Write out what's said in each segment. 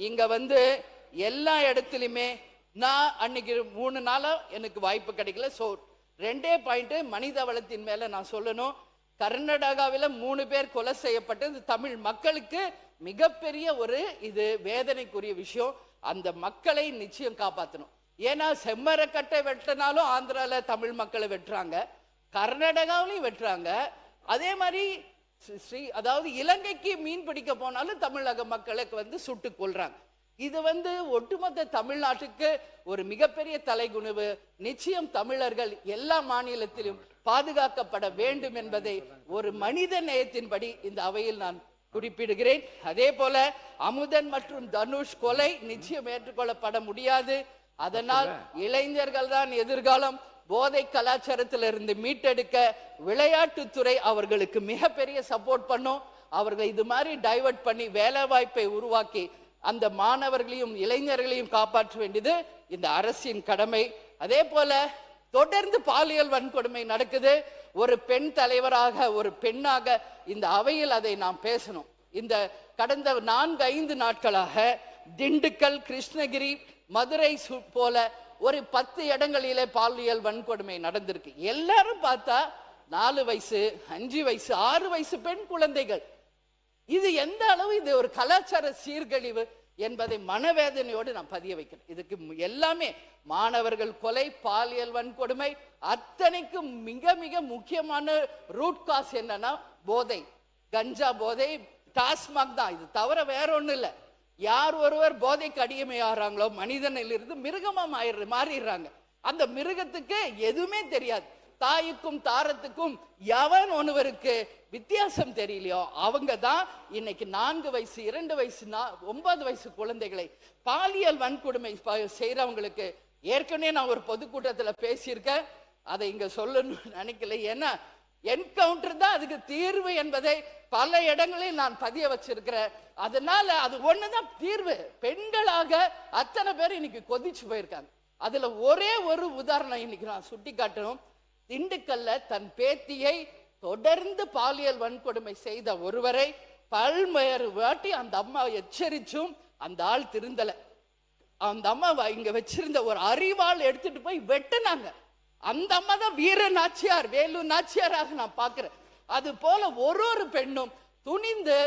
இங்க எல்லா இடத்துலையுமே நான் அன்னைக்கு 3 நாளா எனக்கு வாய்ப்பு கிடைக்கல. ஸோ 2 பாயிண்ட் மனித வளத்தின் மேல நான் சொல்லணும். கர்நாடகாவில் 3 பேர் கொலை செய்யப்பட்டது தமிழ் மக்களுக்கு மிகப்பெரிய இது வேதனைக்குரிய விஷயம். அந்த மக்களை நிச்சயம் காப்பாற்றணும். ஏன்னா செம்மரக்கட்டை வெட்டினாலும் ஆந்திரால தமிழ் மக்களை வெட்டுறாங்க, கர்நாடகாவிலையும் வெட்டுறாங்க. அதே மாதிரி அதாவது இலங்கைக்கு மீன் பிடிக்க போனாலும் தமிழக மக்களுக்கு சுட்டு கொள்றாங்க. இது ஒட்டுமொத்த தமிழ்நாட்டுக்கு ஒரு மிகப்பெரிய தலைகுனிவு. நிச்சயம் தமிழர்கள் எல்லா மாநிலத்திலும் பாதுகாக்கப்பட வேண்டும் என்பதை ஒரு மனித நேயத்தின்படி இந்த அவையில் நான் குறிப்பிடுகிறேன். அதே போல அமுதன் மற்றும் தனுஷ் கொலை நிச்சயம் ஏற்றுக்கொள்ளப்பட முடியாது. அதனால் இளைஞர்கள் தான் எதிர்காலம். போதை கலாச்சாரத்திலிருந்து மீட்டெடுக்க விளையாட்டுத்துறை அவர்களுக்கு மிகப்பெரிய சப்போர்ட் பண்ணும். அவர்கள் இது மாதிரி டைவர்ட் பண்ணி வேலை வாய்ப்பை உருவாக்கி அந்த மாணவர்களையும் இளைஞர்களையும் காப்பாற்ற வேண்டியது இந்த அரசின் கடமை. அதே போல தொடர்ந்து பாலியல் வன்கொடுமை நடக்குது. ஒரு பெண் தலைவராக, ஒரு பெண்ணாக இந்த அவையில் அதை நாம் பேசணும். இந்த கடந்த 4-5 நாட்களாக திண்டுக்கல், கிருஷ்ணகிரி, மதுரை போல ஒரு 10 இடங்களிலே பாலியல் வன்கொடுமை நடந்திருக்கு. எல்லாரும் பார்த்தா 4 வயசு, 5 வயசு, 6 வயசு பெண் குழந்தைகள். இது எந்த அளவு இது ஒரு கலாச்சார சீர்கழிவு என்பதை மனவேதனையோடு நான் பதிய வைக்கிறேன். இதுக்கு எல்லாமே மாணவர்கள் கொலை, பாலியல் வன்கொடுமை, அத்தனைக்கும் மிக மிக முக்கியமான ரூட் காஸ் என்னன்னா போதை, கஞ்சா போதை, டாஸ்மாக் தான். இது தவிர வேற ஒண்ணும் இல்லை. யார் ஒருவர் போதைக்கு அடிமையாகிறாங்களோ மனிதனிலிருந்து மிருகமா மாறிடுறாங்க. அந்த மிருகத்துக்கு எதுவுமே தெரியாது. தாய்க்கும் தாரத்துக்கும் எவன் ஒருவருக்கு வித்தியாசம் தெரியலையோ அவங்க தான் இன்னைக்கு 4 வயசு, 2 வயசு, 9 வயசு குழந்தைகளை பாலியல் வன்கொடுமை செய்யறவங்களுக்கு ஏற்கனவே நான் ஒரு பொதுக்கூட்டத்தில் பேசியிருக்கேன். அதை இங்க சொல்லணும்னு நினைக்கல. ஏன்னா என்கவுண்டர் தான் அதுக்கு தீர்வு என்பதை பல இடங்களில் நான் பதிய வச்சிருக்கிறேன். அதனால அது ஒண்ணுதான் தீர்வு. பெண்களாக அத்தனை பேர் இன்னைக்கு கொதிச்சு போயிருக்காங்க. அதுல ஒரே ஒரு உதாரணம் இன்னைக்கு நான் சுட்டி காட்டணும். திண்டுக்கல்ல தன் பேத்தியை தொடர்ந்து பாலியல் வன்கொடுமை செய்த ஒருவரை பல்வேறு வாட்டி அந்த அம்மா எச்சரிச்சும் அந்த ஆள் திருந்தல. அந்த அம்மா இங்க வச்சிருந்த ஒரு அரிவாள் எடுத்துட்டு போய் வெட்டினாங்க. அந்த அம்மா தான் வீர நாச்சியார், வேலு நாச்சியாராக நான் பார்க்கிறேன். அது போல ஒரு பெண்ணும் துணிந்து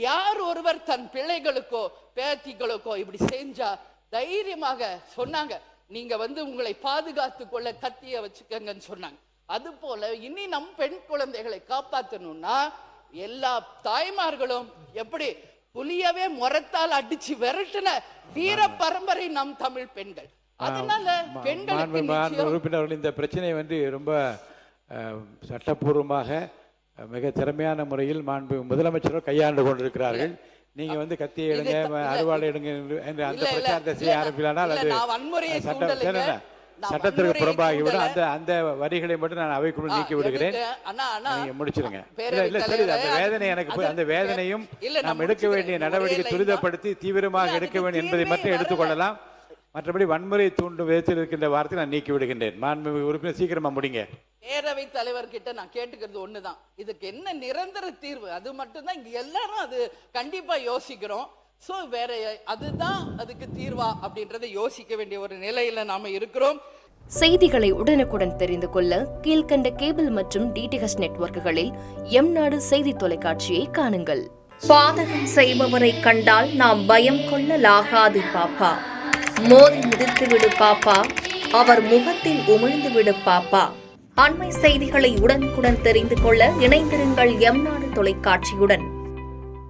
யார் ஒருவர் தன் பிள்ளைகளுக்கோ பேத்திகளுக்கோ இப்படி செஞ்சா தைரியமாக சொன்னாங்க, நீங்க உங்களை பாதுகாத்து கொள்ள கத்திய வச்சுக்கங்கன்னு சொன்னாங்க. அது போல இனி நம் பெண் குழந்தைகளை காப்பாற்றணும்னா எல்லா தாய்மார்களும் எப்படி புலியவே முரத்தால் அடிச்சு விரட்டின வீர பரம்பரை நம் தமிழ் பெண்கள். அதனால பெண்கள் இந்த பிரச்சனை ரொம்ப சட்டப்பூர்வமாக மிக திறமையான முறையில் மாண்பு முதலமைச்சரும் கையாண்டு கொண்டிருக்கிறார்கள். நீங்க கத்தியை எடுங்க, அறுவாளை எடுங்க என்று அந்த பிரச்சாரத்தை செய்ய ஆரம்பிக்கலானால் அது சட்டத்திற்கு புறம்பாகிவிடும். அந்த வரிகளை மட்டும் நான் அவைக்குள் நீக்கி விடுகிறேன். நீங்க முடிச்சிருங்க. இல்ல சரி, அந்த வேதனை எனக்கு அந்த வேதனையும் நாம் எடுக்க வேண்டிய நடவடிக்கை துரிதப்படுத்தி தீவிரமாக எடுக்க வேண்டும் என்பதை மட்டும் எடுத்துக்கொள்ளலாம். மற்றபடி வன்முறை தூண்டும் விதத்தில் இருக்கின்ற வார்த்தை நான் நீக்கி விடுகின்றேன். மாண்புமிகு உறுப்பினர் சீக்கிரமா முடிங்க. பேரவை தலைவர்கிட்ட நான் கேட்டுக்கிறது ஒண்ணுதான், இதுக்கு என்ன நிரந்தர தீர்வு? அது மட்டும்தான் இங்க எல்லாரும் அது கண்டிப்பா யோசிக்கிறோம். சோ வேற அதுதான் அதுக்கு தீர்வா அப்படின்றத யோசிக்க வேண்டிய ஒரு நிலையில நாம இருக்கிறோம். செய்திகளை உடனுக்குடன் தெரிந்து கொள்ள கீழ்கண்ட கேபிள் மற்றும் டிடிஹெச் நெட்வொர்க்குகளில் எம்நாடு செய்தி தொலைக்காட்சியை காணுங்கள். பாதகம் செய்பவரை கண்டால் நாம் பயம் கொள்ளலாகாது பாப்பா. மோதி மிதித்து விடு பாப்பா, அவர் முகத்தில் உமிழ்ந்து விடு பாப்பா. அண்மை செய்திகளை உடனுக்குடன் தெரிந்து கொள்ள இணைந்திருங்கள் எம்நாடு தொலைக்காட்சியுடன்.